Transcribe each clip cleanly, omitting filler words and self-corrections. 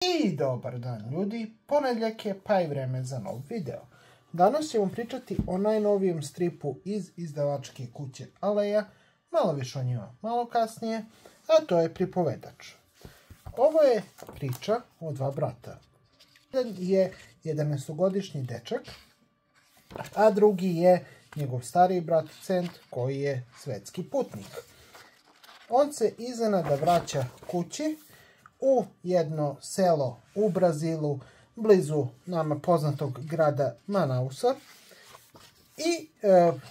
I dobar dan ljudi, ponedjeljak je pa i vreme za nov video. Danas ćemo pričati o najnovijem stripu iz izdavačke kuće Aleja, malo više o njima malo kasnije, a to je Pripovedač. Ovo je priča o dva brata. Jedan je 11-godišnji dečak, a drugi je njegov stariji brat Cent koji je svetski putnik. On se iznenada vraća kući u jedno selo u Brazilu, blizu nama poznatog grada Manausa. I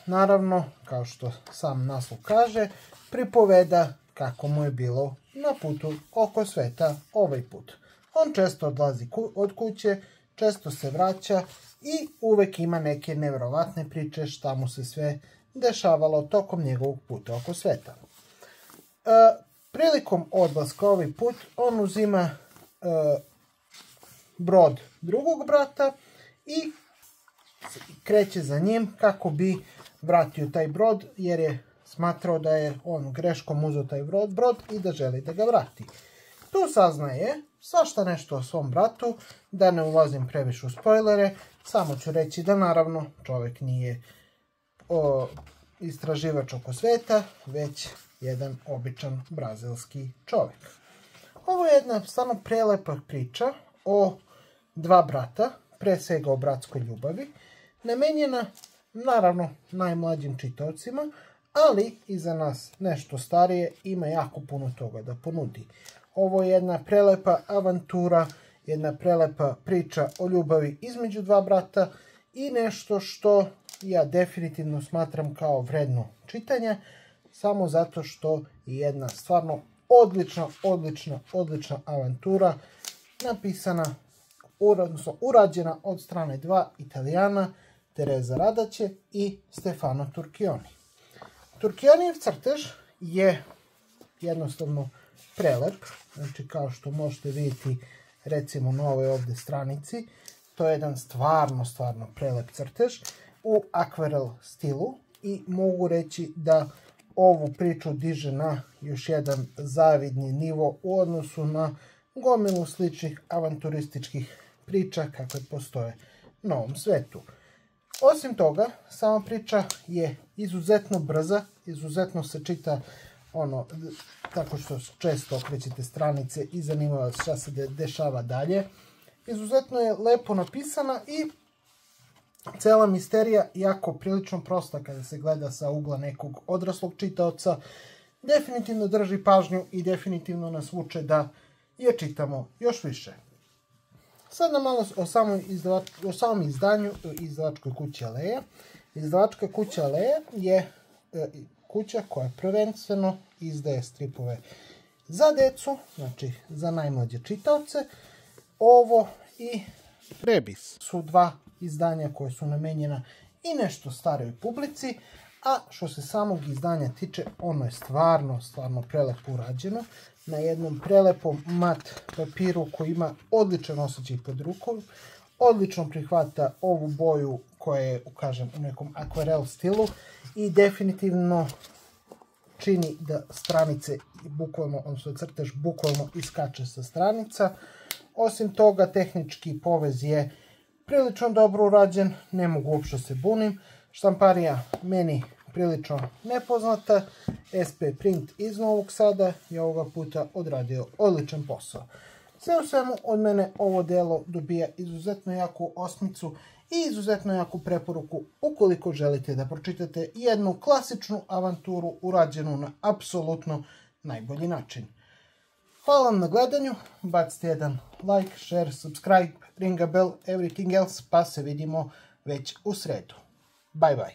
naravno, kao što sam naslov kaže, pripoveda kako mu je bilo na putu oko sveta ovaj put. On često odlazi od kuće, često se vraća i uvek ima neke nevjerovatne priče šta mu se sve dešavalo tokom njegovog puta oko sveta. Prilikom odlaska ovaj put on uzima brod drugog brata i kreće za njim kako bi vratio taj brod, jer je smatrao da je on greškom uzeo taj brod i da želi da ga vrati. Tu saznaje svašta nešto o svom bratu, da ne ulazim previše u spoilere, samo ću reći da naravno čovjek nije istraživač oko sveta, već jedan običan brazilski čovjek. Ovo je jedna stvarno prelepa priča o dva brata, pre svega o bratskoj ljubavi, namenjena naravno najmlađim čitaocima, ali i za nas nešto starije ima jako puno toga da ponudi. Ovo je jedna prelepa avantura, jedna prelepa priča o ljubavi između dva brata i nešto što ja definitivno smatram kao vredno čitanja, samo zato što je jedna stvarno odlična avantura napisana, odnosno urađena od strane dva Italijana, Teresa Radaće i Stefano Turchioni. Turchionijev crtež je jednostavno prelep, znači kao što možete vidjeti recimo na ovoj ovdje stranici, to je jedan stvarno prelep crtež u akvarel stilu i mogu reći da ovu priču diže na još jedan zavidni nivo u odnosu na gomilu sličnih avanturističkih priča kakve postoje na ovom svetu. Osim toga, sama priča je izuzetno brza, izuzetno se čita tako što često okrećete stranice i zanima vas šta se dešava dalje. Izuzetno je lepo napisana i cela misterija, jako prilično prosta kada se gleda sa ugla nekog odraslog čitaoca, definitivno drži pažnju i definitivno nas vuče da je čitamo još više. Sad nam malo o samom izdanju izdavačkoj kući Aleja. Izdavačka kuća Aleja je kuća koja prvenstveno izdaje stripove za decu, znači za najmlađe čitaoce. Ovo i Rebis su dva izdanja koje su namenjena i nešto starijoj publici, a što se samog izdanja tiče, ono je stvarno prelepo urađeno na jednom prelepom mat papiru koji ima odličan osjećaj pod rukom, odlično prihvata ovu boju koja je, kažem, u nekom akvarel stilu i definitivno čini da stranice bukvalno, odnosno crtež bukvalno iskače sa stranica. Osim toga, tehnički povez je prilično dobro urađen, ne mogu uopšte se bunim. Štamparija meni prilično nepoznata, SP Print iz Novog Sada je ovoga puta odradio odličan posao. Sve u svemu od mene ovo delo dobija izuzetno jaku osmicu i izuzetno jaku preporuku ukoliko želite da pročitate jednu klasičnu avanturu urađenu na apsolutno najbolji način. Hvala vam na gledanju, bacite jedan like, share, subscribe, ring a bell, everything else, pa se vidimo već u sredu. Bye bye.